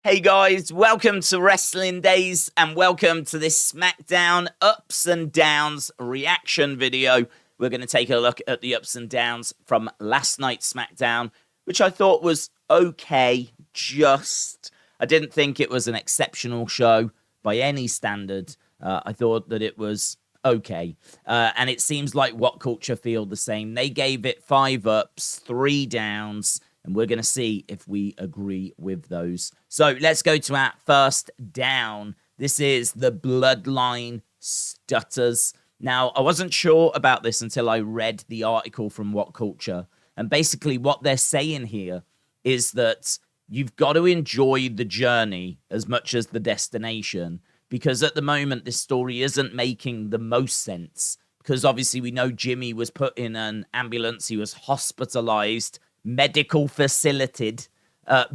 Hey guys, welcome to Wrestling Daze and welcome to this Smackdown Ups and Downs reaction video. We're going to take a look at the ups and downs from last night's Smackdown, which I thought was okay, I didn't think it was an exceptional show by any standard. I thought that it was okay. And it seems like What Culture feel the same. They gave it 5 ups, 3 downs. And we're going to see if we agree with those. So let's go to our first down. This is the Bloodline Stutters. Now, I wasn't sure about this until I read the article from What Culture. And basically what they're saying here is that you've got to enjoy the journey as much as the destination. Because at the moment, this story isn't making the most sense. Because obviously we know Jimmy was put in an ambulance. He was hospitalized, medical facilitated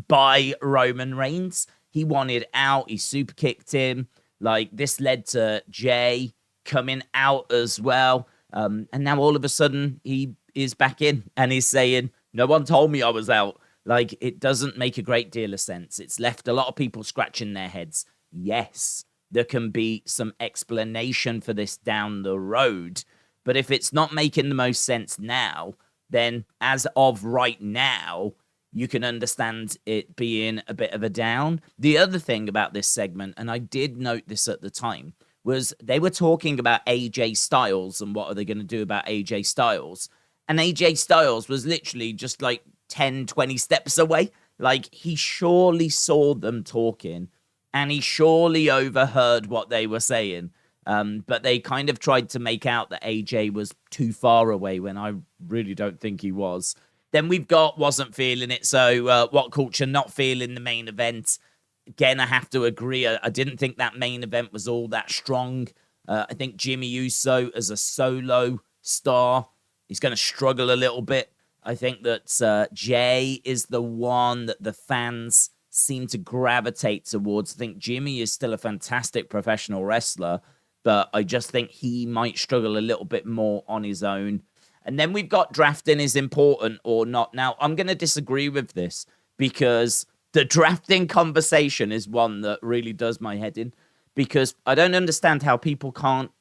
by Roman Reigns. He wanted out. He super kicked him. Like, this led to Jay coming out as well. And now all of a sudden he is back in and he's saying, no one told me I was out. Like, it doesn't make a great deal of sense. It's left a lot of people scratching their heads. Yes, there can be some explanation for this down the road. But if it's not making the most sense now, then as of right now, you can understand it being a bit of a down. The other thing about this segment, and I did note this at the time, was they were talking about AJ Styles and what are they going to do about AJ Styles. And AJ Styles was literally just like 10, 20 steps away. Like, he surely saw them talking and he surely overheard what they were saying. But they kind of tried to make out that AJ was too far away when I really don't think he was. Then we've got Wasn't Feeling It. So What Culture not feeling the main event. Again, I have to agree. I didn't think that main event was all that strong. I think Jimmy Uso as a solo star, he's going to struggle a little bit. I think that Jay is the one that the fans seem to gravitate towards. I think Jimmy is still a fantastic professional wrestler, but I just think he might struggle a little bit more on his own. And then we've got drafting is important or not. Now, I'm going to disagree with this because the drafting conversation is one that really does my head in, because I don't understand how people can't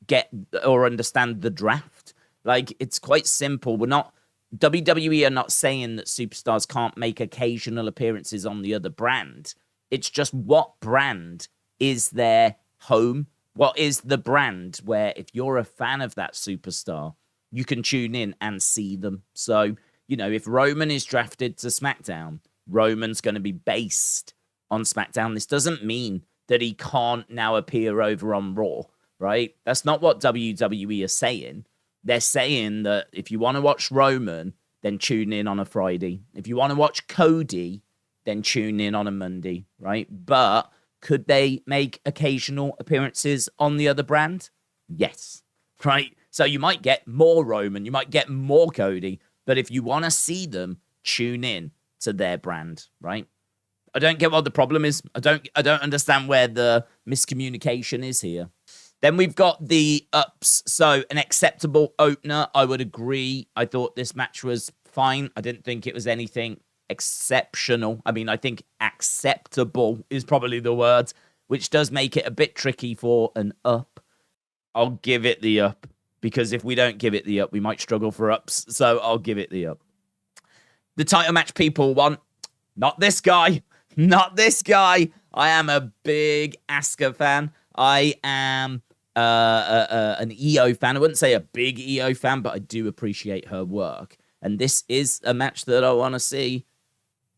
get or understand the draft. Like, it's quite simple. WWE are not saying that superstars can't make occasional appearances on the other brand. It's just what brand is their home. What is the brand where if you're a fan of that superstar, you can tune in and see them? So, you know, if Roman is drafted to SmackDown, Roman's going to be based on SmackDown. This doesn't mean that he can't now appear over on Raw, right? That's not what WWE are saying. They're saying that if you want to watch Roman, then tune in on a Friday. If you want to watch Cody, then tune in on a Monday, right? But could they make occasional appearances on the other brand? Yes, right? So you might get more Roman, you might get more Cody, but if you want to see them, tune in to their brand, right? I don't get what the problem is. I don't understand where the miscommunication is here. Then we've got the ups. So an acceptable opener, I would agree. I thought this match was fine. I didn't think it was anything exceptional. I mean, I think acceptable is probably the word, which does make it a bit tricky for an up. I'll give it the up, because if we don't give it the up, we might struggle for ups. So I'll give it the up. The title match people want, not this guy. Not this guy. I am a big Asuka fan. I am an Iyo fan. I wouldn't say a big Iyo fan, but I do appreciate her work. And this is a match that I want to see.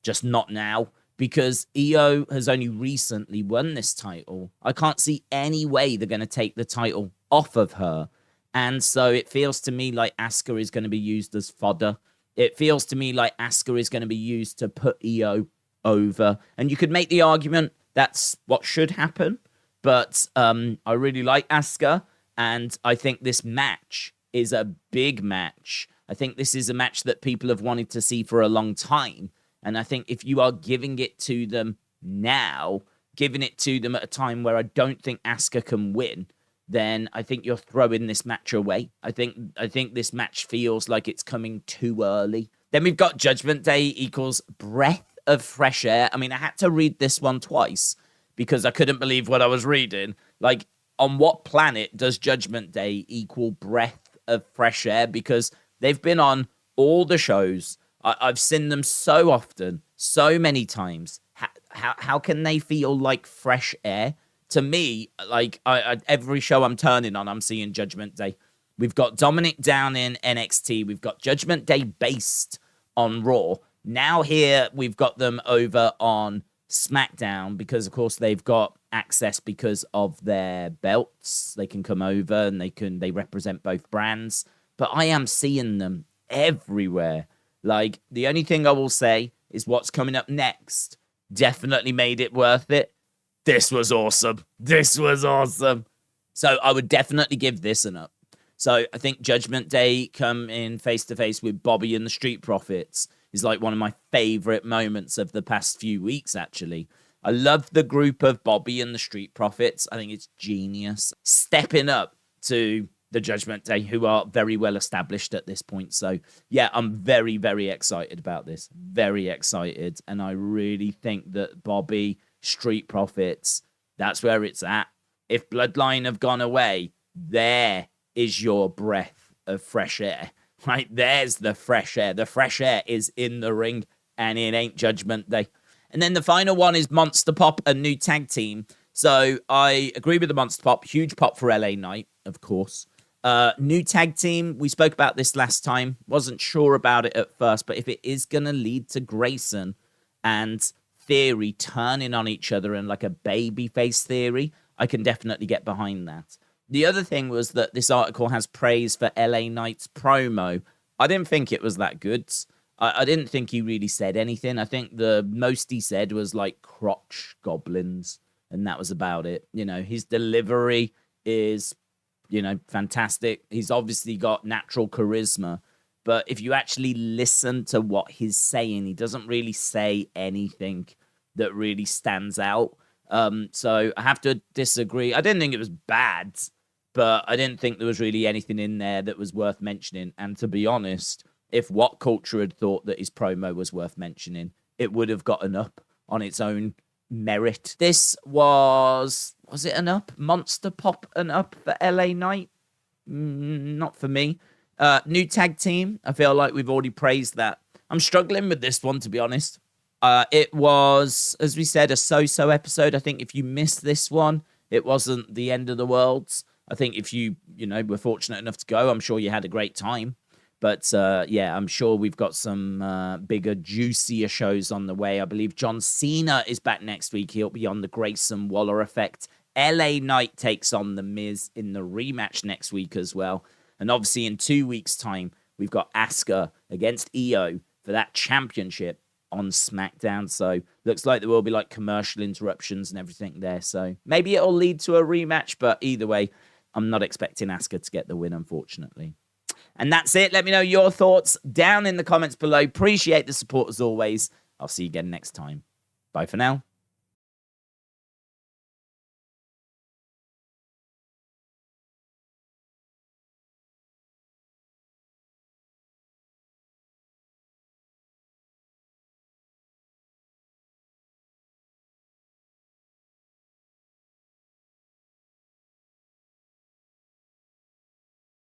Just not now, because Iyo has only recently won this title. I can't see any way they're going to take the title off of her. And so it feels to me like Asuka is going to be used as fodder. It feels to me like Asuka is going to be used to put Iyo over. And you could make the argument that's what should happen. But I really like Asuka. And I think this match is a big match. I think this is a match that people have wanted to see for a long time. And I think if you are giving it to them now, giving it to them at a time where I don't think Asuka can win, then I think you're throwing this match away. I think this match feels like it's coming too early. Then we've got Judgment Day equals breath of fresh air. I mean, I had to read this one twice because I couldn't believe what I was reading. Like, on what planet does Judgment Day equal breath of fresh air? Because they've been on all the shows. I've seen them so often, so many times. How can they feel like fresh air? To me, like, every show I'm turning on, I'm seeing Judgment Day. We've got Dominic down in NXT. We've got Judgment Day based on Raw. Now here, we've got them over on SmackDown because, of course, they've got access because of their belts. They can come over and they represent both brands. But I am seeing them everywhere. Like, the only thing I will say is what's coming up next definitely made it worth it. This was awesome. This was awesome. So I would definitely give this an up. So I think Judgment Day come in face-to-face with Bobby and the Street Profits is like one of my favorite moments of the past few weeks, actually. I love the group of Bobby and the Street Profits. I think it's genius. Stepping up to the Judgment Day, who are very well established at this point. So, yeah, I'm very, very excited about this. Very excited. And I really think that Bobby, Street Profits, that's where it's at. If Bloodline have gone away, there is your breath of fresh air. Right? There's the fresh air. The fresh air is in the ring, and it ain't Judgment Day. And then the final one is Monster Pop, a new tag team. So I agree with the Monster Pop. Huge pop for LA Knight, of course. New tag team. We spoke about this last time. Wasn't sure about it at first, but if it is going to lead to Grayson and Theory turning on each other in like a babyface Theory, I can definitely get behind that. The other thing was that this article has praise for LA Knight's promo. I didn't think it was that good. I didn't think he really said anything. I think the most he said was like crotch goblins, and that was about it. You know, his delivery is, you know, fantastic. He's obviously got natural charisma, but if you actually listen to what he's saying, he doesn't really say anything that really stands out. So I have to disagree. I didn't think it was bad, but I didn't think there was really anything in there that was worth mentioning. And to be honest, if What Culture had thought that his promo was worth mentioning, it would have gotten up on its own merit. This was it an up? Monster Pop an up for LA Knight? Not for me. New tag team. I feel like we've already praised that. I'm struggling with this one, to be honest. It was, as we said, a so-so episode. I think if you missed this one, it wasn't the end of the world. I think if you were fortunate enough to go, I'm sure you had a great time. But, yeah, I'm sure we've got some bigger, juicier shows on the way. I believe John Cena is back next week. He'll be on the Grayson Waller effect. LA Knight takes on The Miz in the rematch next week as well. And obviously in 2 weeks' time, we've got Asuka against Iyo for that championship on SmackDown. So looks like there will be like commercial interruptions and everything there. So maybe it'll lead to a rematch. But either way, I'm not expecting Asuka to get the win, unfortunately. And that's it. Let me know your thoughts down in the comments below. Appreciate the support as always. I'll see you again next time. Bye for now.